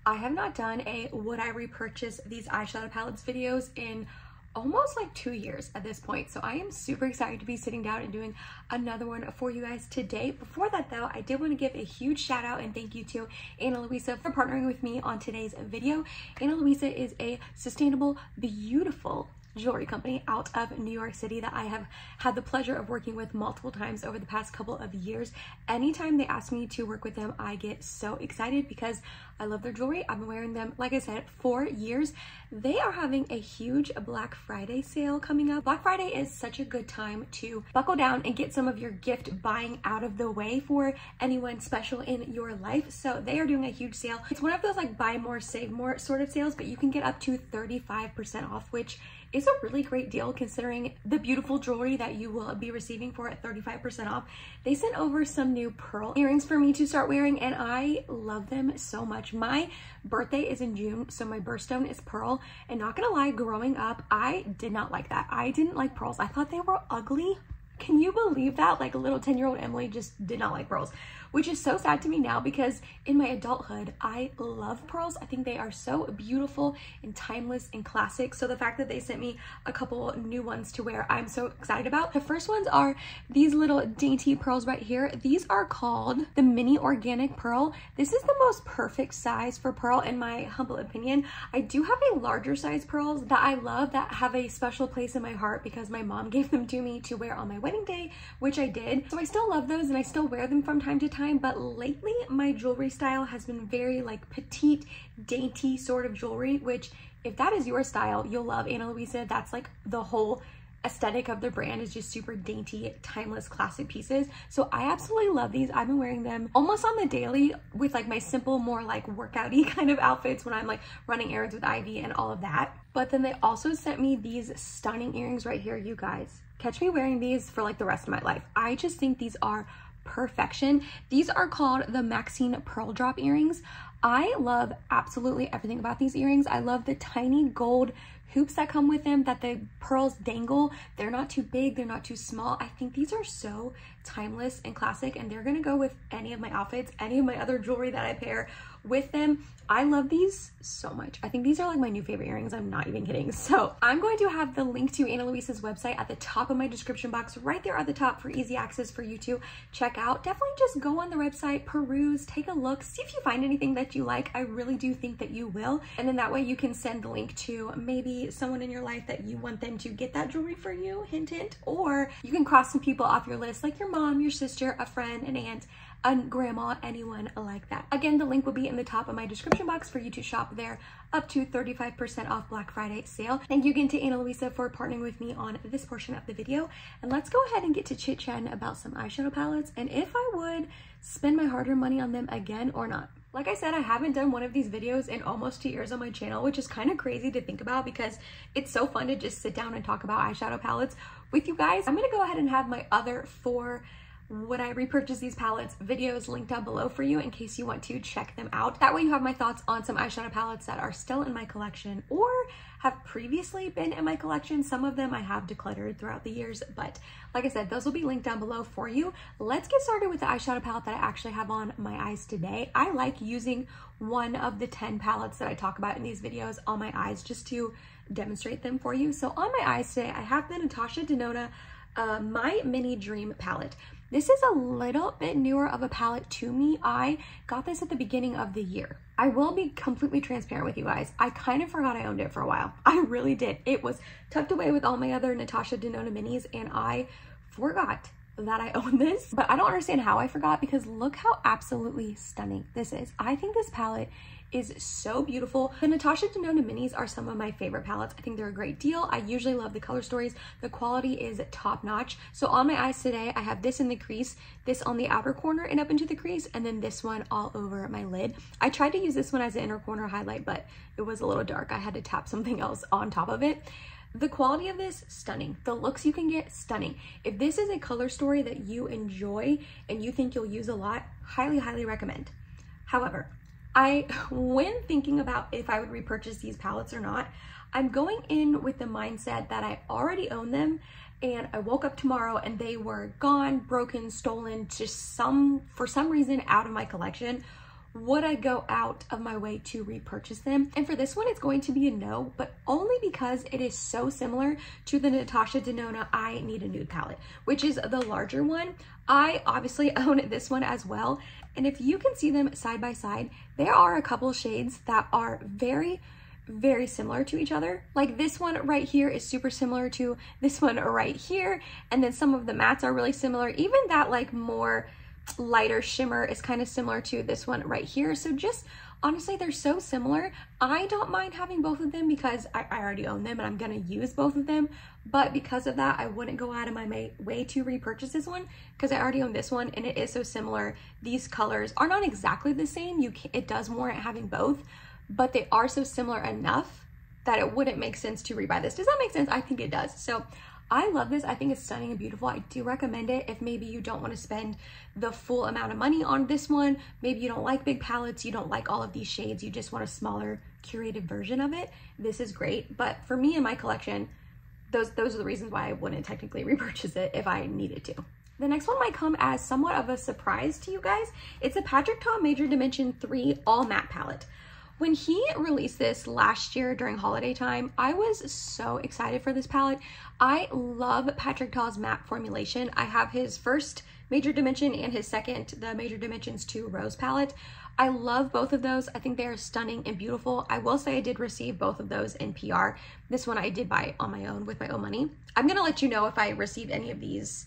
I have not done a would I repurchase these eyeshadow palettes videos in almost like 2 years at this point. So I am super excited to be sitting down and doing another one for you guys today. Before that though, I did want to give a huge shout out and thank you to Ana Luisa for partnering with me on today's video. Ana Luisa is a sustainable, beautiful jewelry company out of New York City that I have had the pleasure of working with multiple times over the past couple of years. Anytime they ask me to work with them, I get so excited because I love their jewelry. I've been wearing them, like I said, for years. They are having a huge Black Friday sale coming up. Black Friday is such a good time to buckle down and get some of your gift buying out of the way for anyone special in your life. So they are doing a huge sale. It's one of those like buy more, save more sort of sales, but you can get up to 35% off, which is a really great deal considering the beautiful jewelry that you will be receiving for at 35% off. They sent over some new pearl earrings for me to start wearing and I love them so much. My birthday is in June, so my birthstone is pearl, and not gonna lie, growing up, I did not like that. I didn't like pearls. I thought they were ugly. Can you believe that? Like a little 10-year-old Emily just did not like pearls, which is so sad to me now because in my adulthood, I love pearls. I think they are so beautiful and timeless and classic. So the fact that they sent me a couple new ones to wear, I'm so excited about. The first ones are these little dainty pearls right here. These are called the Mini Organic Pearl. This is the most perfect size for pearl in my humble opinion. I do have a larger size pearls that I love that have a special place in my heart because my mom gave them to me to wear on my wedding day, which I did. So I still love those and I still wear them from time to time, but lately my jewelry style has been very like petite, dainty sort of jewelry, which if that is your style, you'll love Ana Luisa. That's like the whole aesthetic of the brand, is just super dainty, timeless, classic pieces. So I absolutely love these. I've been wearing them almost on the daily with like my simple, more like workouty kind of outfits when I'm like running errands with Ivy and all of that. But then they also sent me these stunning earrings right here, you guys. Catch me wearing these for like the rest of my life. I just think these are perfection. These are called the Maxine Pearl Drop earrings. I love absolutely everything about these earrings. I love the tiny gold hoops that come with them, that the pearls dangle. They're not too big, they're not too small. I think these are so timeless and classic, and they're gonna go with any of my outfits, any of my other jewelry that I pair with them. I love these so much. I think these are like my new favorite earrings. I'm not even kidding. So I'm going to have the link to Ana Luisa's website at the top of my description box, right there at the top for easy access for you to check out. Definitely just go on the website, peruse, take a look, see if you find anything that you like. I really do think that you will. And then that way you can send the link to maybe someone in your life that you want them to get that jewelry for you, hint, hint, or you can cross some people off your list, like your mom, your sister, a friend, an aunt, a grandma, anyone like that. Again, the link will be in the top of my description box for you to shop there, up to 35% off Black Friday sale. Thank you again to Ana Luisa for partnering with me on this portion of the video. And let's go ahead and get to chit-chatting about some eyeshadow palettes and if I would spend my hard-earned money on them again or not. Like I said, I haven't done one of these videos in almost 2 years on my channel, which is kind of crazy to think about because it's so fun to just sit down and talk about eyeshadow palettes with you guys. I'm gonna go ahead and have my other 4 would I repurchase these palettes videos linked down below for you in case you want to check them out. That way you have my thoughts on some eyeshadow palettes that are still in my collection or have previously been in my collection. Some of them I have decluttered throughout the years, but like I said, those will be linked down below for you. Let's get started with the eyeshadow palette that I actually have on my eyes today. I like using one of the 10 palettes that I talk about in these videos on my eyes just to demonstrate them for you. So on my eyes today, I have the Natasha Denona My Mini Dream palette. This is a little bit newer of a palette to me. I got this at the beginning of the year. I will be completely transparent with you guys. I kind of forgot I owned it for a while. I really did. It was tucked away with all my other Natasha Denona minis and I forgot that I own this, but I don't understand how I forgot because look how absolutely stunning this is. I think this palette is so beautiful. The Natasha Denona minis are some of my favorite palettes. I think they're a great deal. I usually love the color stories. The quality is top notch. So on my eyes today, I have this in the crease, this on the outer corner and up into the crease, and then this one all over my lid. I tried to use this one as an inner corner highlight, but it was a little dark. I had to tap something else on top of it. The quality of this, stunning. The looks you can get, stunning. If this is a color story that you enjoy and you think you'll use a lot, highly, highly recommend. However, when thinking about if I would repurchase these palettes or not, I'm going in with the mindset that I already own them and I woke up tomorrow and they were gone, broken, stolen, just for some reason out of my collection. would I go out of my way to repurchase them? And for this one, it's going to be a no, but only because it is so similar to the Natasha Denona I Need a Nude palette, which is the larger one. I obviously own this one as well. And if you can see them side by side, there are a couple shades that are very similar to each other. Like this one right here is super similar to this one right here. And then some of the mattes are really similar. Even that like more lighter shimmer is kind of similar to this one right here. So just honestly, they're so similar. I don't mind having both of them because I already own them and I'm gonna use both of them. But because of that, I wouldn't go out of my way to repurchase this one because I already own this one and it is so similar. These colors are not exactly the same. It does warrant having both, but they are so similar enough that it wouldn't make sense to rebuy this. Does that make sense? I think it does. So I love this. I think it's stunning and beautiful. I do recommend it if maybe you don't want to spend the full amount of money on this one. Maybe you don't like big palettes, you don't like all of these shades, you just want a smaller curated version of it. This is great. But for me and my collection, those are the reasons why I wouldn't technically repurchase it if I needed to. The next one might come as somewhat of a surprise to you guys. It's a Patrick Ta Major Dimension 3 All Matte palette. When he released this last year during holiday time, I was so excited for this palette. I love Patrick Ta's matte formulation. I have his first Major Dimension and his second, the Major Dimensions 2 Rose palette. I love both of those. I think they are stunning and beautiful. I will say I did receive both of those in PR. This one I did buy on my own with my own money. I'm gonna let you know if I received any of these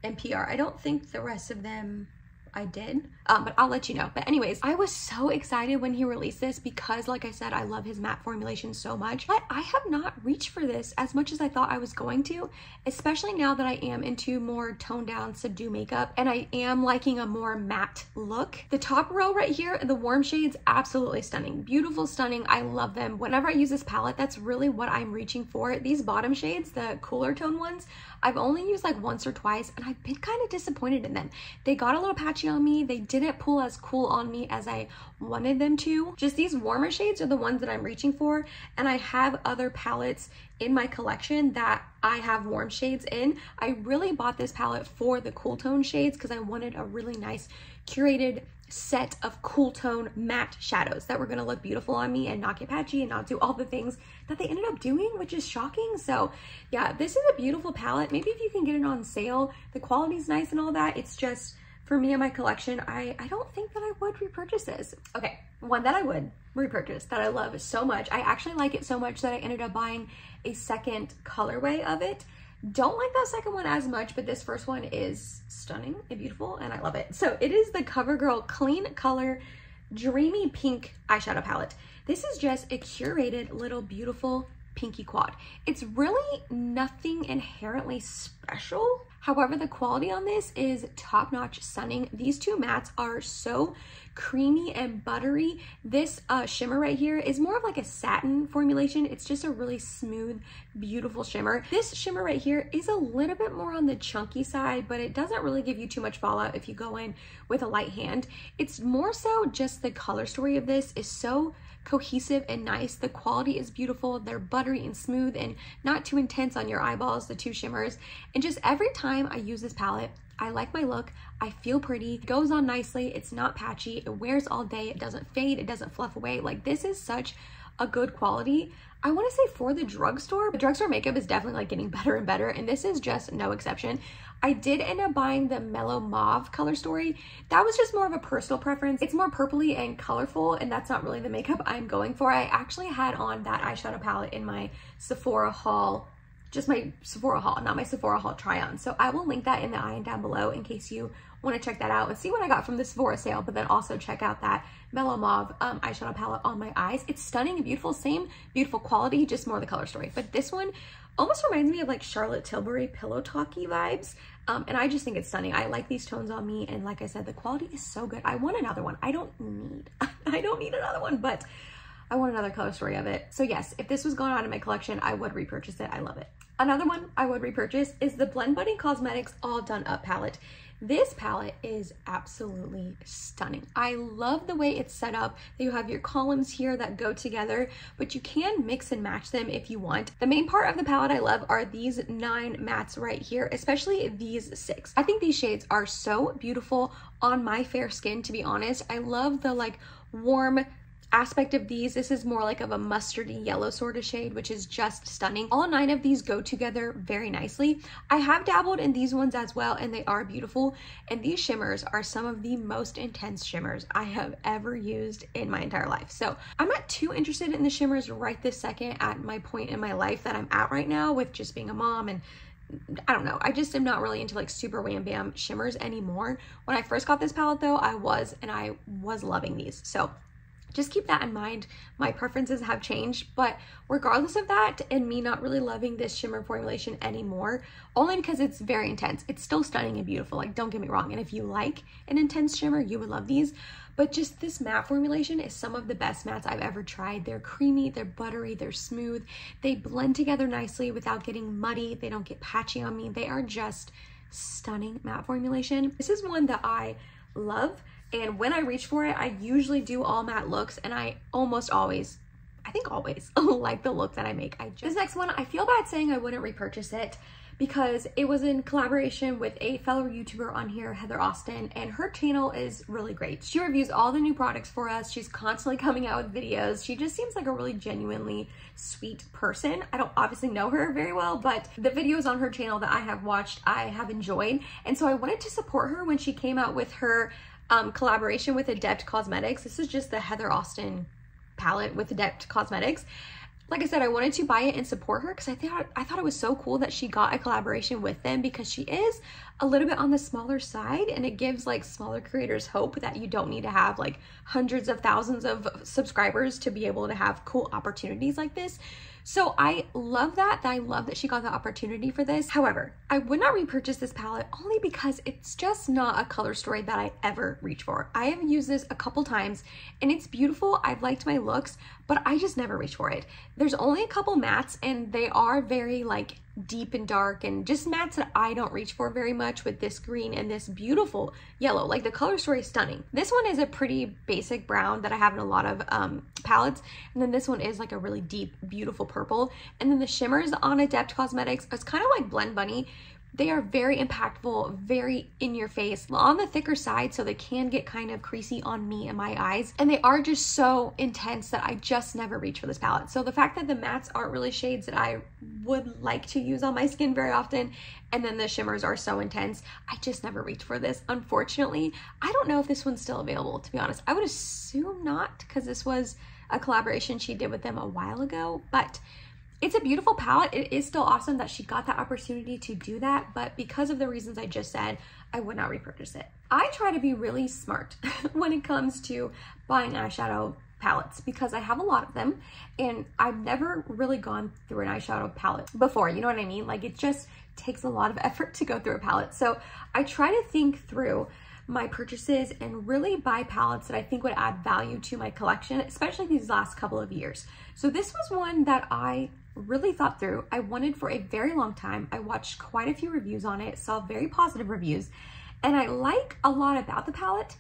in PR. I don't think the rest of them I did, but I'll let you know. But anyways, I was so excited when he released this because like I said, I love his matte formulation so much, but I have not reached for this as much as I thought I was going to, especially now that I am into more toned down subdued makeup and I am liking a more matte look. The top row right here, the warm shades, absolutely stunning, beautiful, stunning. I love them. Whenever I use this palette, that's really what I'm reaching for. These bottom shades, the cooler tone ones, I've only used like once or twice and I've been kind of disappointed in them. They got a little patchy on me. They didn't pull as cool on me as I wanted them to. Just these warmer shades are the ones that I'm reaching for. And I have other palettes in my collection that I have warm shades in. I really bought this palette for the cool tone shades because I wanted a really nice curated set of cool tone matte shadows that were going to look beautiful on me and not get patchy and not do all the things that they ended up doing, which is shocking. So yeah, this is a beautiful palette. Maybe if you can get it on sale, the quality's nice and all that. It's just for me and my collection, I don't think that I would repurchase this. Okay, one that I would repurchase that I love so much. I actually like it so much that I ended up buying a second colorway of it. Don't like that second one as much, but this first one is stunning and beautiful and I love it. So it is the CoverGirl Clean Color Dreamy Pink eyeshadow palette. This is just a curated little beautiful pinky quad. It's really nothing inherently special. However, the quality on this is top-notch, stunning. These two mattes are so creamy and buttery. This shimmer right here is more of like a satin formulation. It's just a really smooth, beautiful shimmer. This shimmer right here is a little bit more on the chunky side, but it doesn't really give you too much fallout if you go in with a light hand. It's more so just the color story of this is so cohesive and nice. The quality is beautiful. They're buttery and smooth and not too intense on your eyeballs, the two shimmers. And just every time I use this palette, I like my look. I feel pretty. It goes on nicely. It's not patchy. It wears all day. It doesn't fade. It doesn't fluff away. Like, this is such a good quality. I want to say for the drugstore makeup is definitely like getting better and better, and this is just no exception. I did end up buying the Mellow Mauve color story. That was just more of a personal preference. It's more purpley and colorful, and that's not really the makeup I'm going for. I actually had on that eyeshadow palette in my Sephora haul, just my Sephora haul, not my Sephora haul try on. So I will link that in the eye and down below in case you want to check that out and see what I got from the Sephora sale, but then also check out that Mellow Mauve eyeshadow palette on my eyes. It's stunning and beautiful, same beautiful quality, just more the color story. But this one almost reminds me of like Charlotte Tilbury Pillow Talkie vibes. And I just think it's stunning. I like these tones on me. And like I said, the quality is so good. I want another one. I don't need another one, but I want another color story of it. So yes, if this was going on in my collection, I would repurchase it. I love it. Another one I would repurchase is the Blend Buddy Cosmetics All Done Up palette. This palette is absolutely stunning. I love the way it's set up, that you have your columns here that go together, but you can mix and match them if you want. The main part of the palette I love are these 9 mattes right here, especially these 6. I think these shades are so beautiful on my fair skin, to be honest. I love the like warm aspect of these. This is more like of a mustardy yellow sort of shade, which is just stunning. All 9 of these go together very nicely. I have dabbled in these ones as well, and they are beautiful. And these shimmers are some of the most intense shimmers I have ever used in my entire life. So I'm not too interested in the shimmers right this second at my point in my life that I'm at right now with just being a mom, and I don't know, I just am not really into like super wham bam shimmers anymore. When I first got this palette though, I was loving these. So just keep that in mind. My preferences have changed, but regardless of that, and me not really loving this shimmer formulation anymore, only because it's very intense, it's still stunning and beautiful, like don't get me wrong. And if you like an intense shimmer, you would love these. But just this matte formulation is some of the best mattes I've ever tried. They're creamy, they're buttery, they're smooth. They blend together nicely without getting muddy. They don't get patchy on me. They are just stunning matte formulation. This is one that I love. And when I reach for it, I usually do all matte looks, and I almost always, I think always, like the look that I make. This next one, I feel bad saying I wouldn't repurchase it because it was in collaboration with a fellow YouTuber on here, Heather Austin, and her channel is really great. She reviews all the new products for us. She's constantly coming out with videos. She just seems like a really genuinely sweet person. I don't obviously know her very well, but the videos on her channel that I have watched, I have enjoyed. And so I wanted to support her when she came out with her collaboration with Adept Cosmetics. This is just the Heather Austin palette with Adept Cosmetics. Like I said, I wanted to buy it and support her because I thought it was so cool that she got a collaboration with them, because she is a little bit on the smaller side, and it gives like smaller creators hope that you don't need to have like hundreds of thousands of subscribers to be able to have cool opportunities like this. So I love that. I love that she got the opportunity for this. However, I would not repurchase this palette only because it's just not a color story that I ever reach for. I have used this a couple times and it's beautiful. I've liked my looks, but I just never reach for it. There's only a couple mattes and they are very like deep and dark and just mattes that I don't reach for very much, with this green and this beautiful yellow. Like the color story is stunning. This one is a pretty basic brown that I have in a lot of palettes, and then this one is like a really deep, beautiful purple. And then the shimmers on Adept Cosmetics, it's kind of like Blend Bunny. They are very impactful, very in your face, on the thicker side, so they can get kind of creasy on me and my eyes. And they are just so intense that I just never reach for this palette. So the fact that the mattes aren't really shades that I would like to use on my skin very often, and then the shimmers are so intense, I just never reach for this, unfortunately. I don't know if this one's still available, to be honest. I would assume not, because this was a collaboration she did with them a while ago, but it's a beautiful palette. It is still awesome that she got that opportunity to do that, but because of the reasons I just said, I would not repurchase it. I try to be really smart when it comes to buying eyeshadow palettes because I have a lot of them and I've never really gone through an eyeshadow palette before, you know what I mean? Like it just takes a lot of effort to go through a palette. So I try to think through my purchases and really buy palettes that I think would add value to my collection, especially these last couple of years. So this was one that I really thought through. I wanted for a very long time. I watched quite a few reviews on it, saw very positive reviews, and I like a lot about the palette,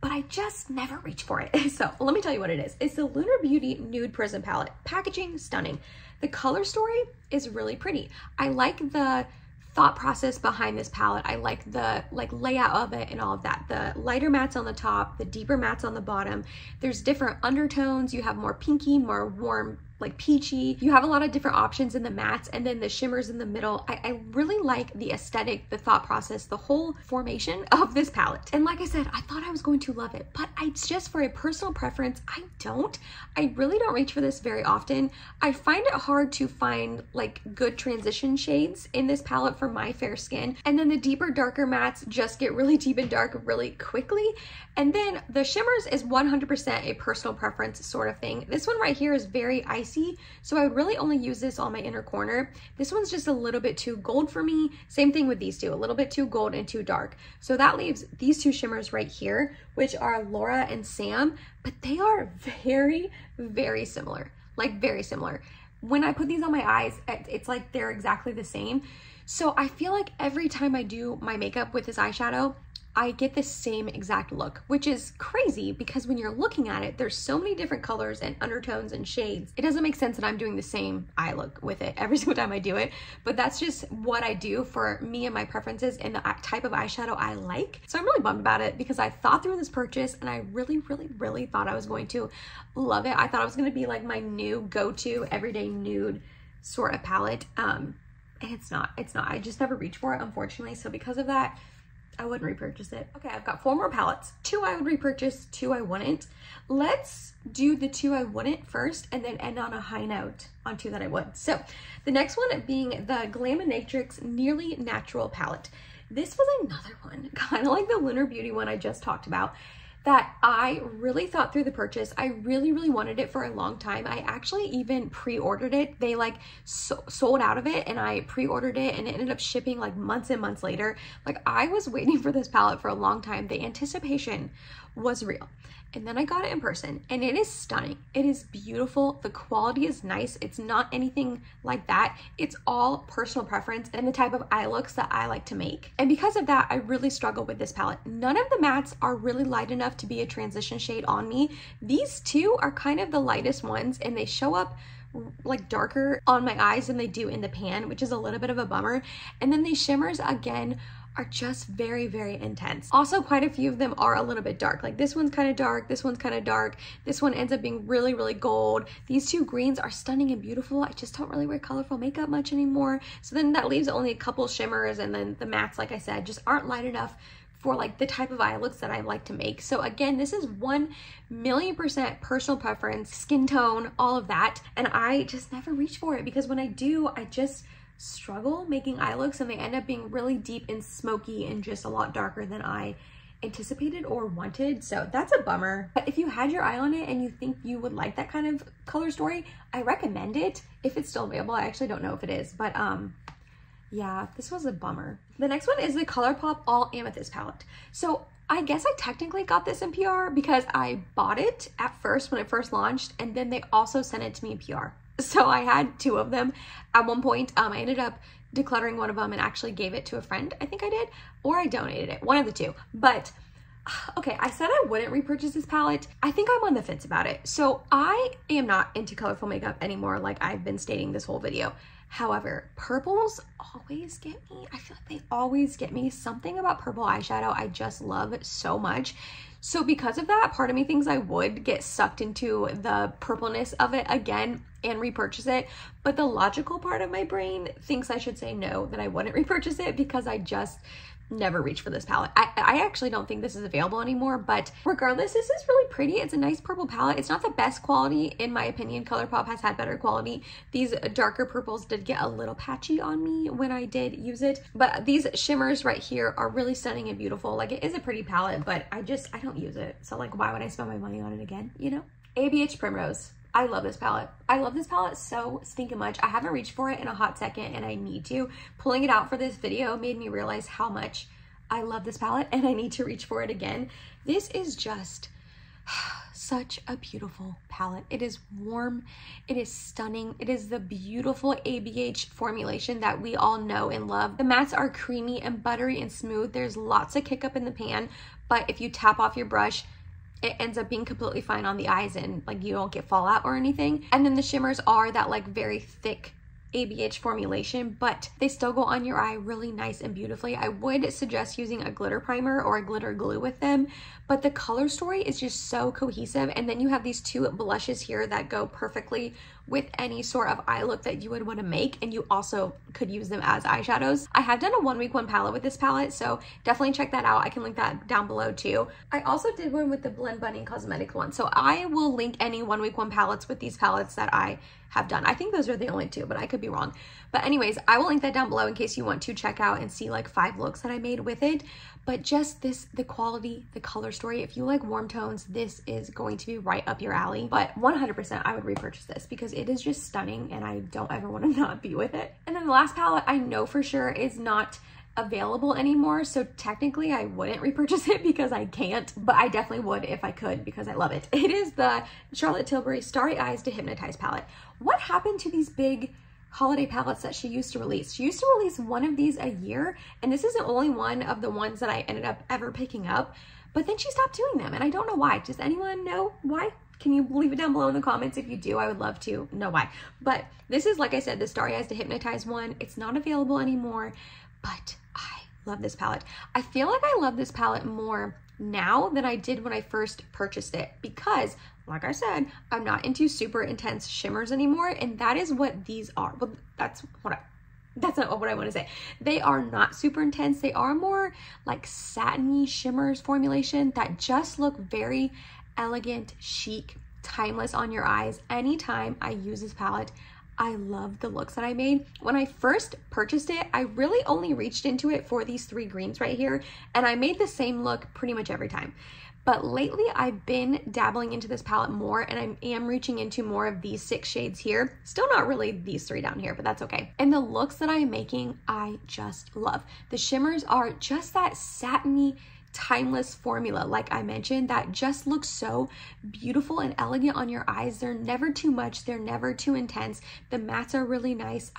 but I just never reach for it. So let me tell you what it is. It's the Lunar Beauty Nude Prism Palette. Packaging, stunning. The color story is really pretty. I like the thought process behind this palette. I like the layout of it and all of that. The lighter mattes on the top, the deeper mattes on the bottom. There's different undertones. You have more pinky, more warm, like peachy. You have a lot of different options in the mattes, and then the shimmers in the middle. I really like the aesthetic, the thought process, the whole formation of this palette. And like I said, I thought I was going to love it, but it's just for a personal preference, I don't. I really don't reach for this very often. I find it hard to find like good transition shades in this palette for my fair skin. And then the deeper, darker mattes just get really deep and dark really quickly. And then the shimmers is 100% a personal preference sort of thing. This one right here is very icy, so I would really only use this on my inner corner. This one's just a little bit too gold for me. Same thing with these two, a little bit too gold and too dark. So that leaves these two shimmers right here, which are Laura and Sam, but they are very, very similar, like very similar. when I put these on my eyes, it's like they're exactly the same. So I feel like every time I do my makeup with this eyeshadow, I get the same exact look, which is crazy because when you're looking at it, there's so many different colors and undertones and shades. It doesn't make sense that I'm doing the same eye look with it every single time I do it, but that's just what I do for me and my preferences and the type of eyeshadow I like. So I'm really bummed about it because I thought through this purchase and I really thought I was going to love it. I thought it was going to be like my new go-to everyday nude sort of palette. And it's not. I just never reach for it, unfortunately. So because of that, I wouldn't repurchase it. Okay, I've got 4 more palettes. 2 I would repurchase, 2 I wouldn't. Let's do the 2 I wouldn't first and then end on a high note on 2 that I would. So the next one being the Glaminatrix Nearly Natural palette. This was another one, kind of like the Lunar Beauty one I just talked about, that I really thought through the purchase. I really wanted it for a long time. I actually even pre-ordered it. They like sold out of it and I pre-ordered it and it ended up shipping like months and months later. Like I was waiting for this palette for a long time. The anticipation was real. And then I got it in person and it is stunning. It is beautiful. The quality is nice. It's not anything like that. It's all personal preference and the type of eye looks that I like to make. And because of that, I really struggle with this palette. None of the mattes are really light enough to be a transition shade on me. These 2 are kind of the lightest ones and they show up like darker on my eyes than they do in the pan, which is a little bit of a bummer. And then these shimmers again are just very intense. Also, quite a few of them are a little bit dark. Like this one's kind of dark, this one's kind of dark, this one ends up being really gold. These 2 greens are stunning and beautiful. I just don't really wear colorful makeup much anymore. So then that leaves only a couple shimmers, and then the mattes, like I said, just aren't light enough for like the type of eye looks that I like to make. So again, this is 1,000,000% personal preference, skin tone, all of that. And I just never reach for it because when I do, I just struggle making eye looks and they end up being really deep and smoky and just a lot darker than I anticipated or wanted. So that's a bummer. But if you had your eye on it and you think you would like that kind of color story, I recommend it if it's still available. I actually don't know if it is, but yeah, this was a bummer. The next one is the ColourPop All Amethyst palette. So I guess I technically got this in PR because I bought it at first when it first launched and then they also sent it to me in PR. So I had 2 of them at one point. I ended up decluttering one of them and actually gave it to a friend, I think I did, or I donated it, one of the 2. But okay, I said I wouldn't repurchase this palette. I think I'm on the fence about it. So I am not into colorful makeup anymore, like I've been stating this whole video. However, purples always get me. I feel like they always get me. Something about purple eyeshadow I just love so much. So because of that, part of me thinks I would get sucked into the purpleness of it again and repurchase it. But the logical part of my brain thinks I should say no, that I wouldn't repurchase it because I just never reach for this palette. I actually don't think this is available anymore, but regardless, this is really pretty. It's a nice purple palette. It's not the best quality, in my opinion. ColourPop has had better quality. These darker purples did get a little patchy on me when I did use it, but these shimmers right here are really stunning and beautiful. Like, it is a pretty palette, but I don't use it. So like, why would I spend my money on it again, you know? ABH Primrose. I love this palette. I love this palette so stinking much. I haven't reached for it in a hot second and I need to. Pulling it out for this video made me realize how much I love this palette and I need to reach for it again. This is just such a beautiful palette. It is warm. It is stunning. It is the beautiful ABH formulation that we all know and love. The mattes are creamy and buttery and smooth. There's lots of kick up in the pan, but if you tap off your brush, it ends up being completely fine on the eyes and like you don't get fallout or anything. And then the shimmers are that like very thick ABH formulation, but they still go on your eye really nice and beautifully. I would suggest using a glitter primer or a glitter glue with them, but the color story is just so cohesive. And then you have these 2 blushes here that go perfectly with any sort of eye look that you would want to make, and you also could use them as eyeshadows. I have done a 1 week 1 palette with this palette, so definitely check that out. I can link that down below too. I also did one with the Blend Bunny Cosmetics one, so I will link any 1 week 1 palettes with these palettes that I have done. I think those are the only 2, but I could be wrong. But anyways, I will link that down below in case you want to check out and see like 5 looks that I made with it. But just this, the quality, the color story, if you like warm tones, this is going to be right up your alley. But 100% I would repurchase this because it is just stunning and I don't ever want to not be with it. And then the last palette I know for sure is not available anymore. So technically I wouldn't repurchase it because I can't, but I definitely would if I could because I love it. It is the Charlotte Tilbury Starry Eyes to Hypnotise palette. What happened to these big holiday palettes that she used to release? She used to release one of these a year, and this is the only one of the ones that I ended up ever picking up, but then she stopped doing them, and I don't know why. Does anyone know why? Can you leave it down below in the comments if you do? I would love to know why. But this is, like I said, the Starry Eyes to Hypnotise one. It's not available anymore, but I love this palette. I feel like I love this palette more now than I did when I first purchased it because, like I said, I'm not into super intense shimmers anymore, and that is what these are. Well, that's not what I want to say. They are not super intense. They are more like satiny shimmers formulation that just look very elegant, chic, timeless on your eyes. Anytime I use this palette, I love the looks that I made. When I first purchased it, I really only reached into it for these 3 greens right here, and I made the same look pretty much every time. But lately I've been dabbling into this palette more, and I am reaching into more of these 6 shades here. Still not really these 3 down here, but that's okay. And the looks that I'm making, I just love. The shimmers are just that satiny, timeless formula, like I mentioned, that just looks so beautiful and elegant on your eyes. They're never too much. They're never too intense. The mattes are really nice.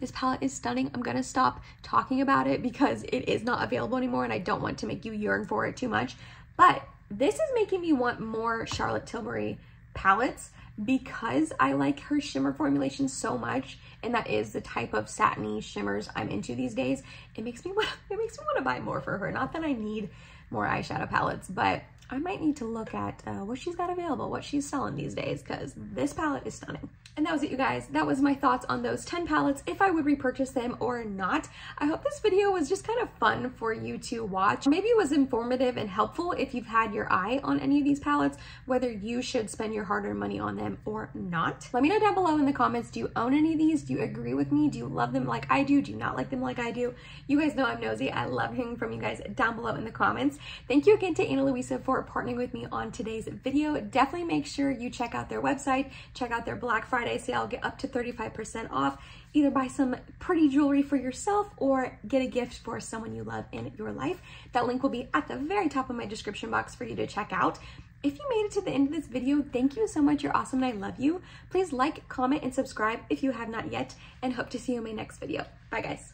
This palette is stunning. I'm gonna stop talking about it because it is not available anymore and I don't want to make you yearn for it too much. But this is making me want more Charlotte Tilbury palettes because I like her shimmer formulation so much, and that is the type of satiny shimmers I'm into these days. It makes me want to buy more for her. Not that I need more eyeshadow palettes, but I might need to look at what she's got available, what she's selling these days, because this palette is stunning. And that was it, you guys. That was my thoughts on those 10 palettes, if I would repurchase them or not. I hope this video was just kind of fun for you to watch. Maybe it was informative and helpful if you've had your eye on any of these palettes, whether you should spend your hard-earned money on them or not. Let me know down below in the comments, do you own any of these? Do you agree with me? Do you love them like I do? Do you not like them like I do? You guys know I'm nosy. I love hearing from you guys down below in the comments. Thank you again to Ana Luisa for partnering with me on today's video. Definitely make sure you check out their website, check out their Black Friday sale, get up to 35% off. Either buy some pretty jewelry for yourself or get a gift for someone you love in your life. That link will be at the very top of my description box for you to check out. If you made it to the end of this video, thank you so much. You're awesome and I love you. Please like, comment, and subscribe if you have not yet, and hope to see you in my next video. Bye guys.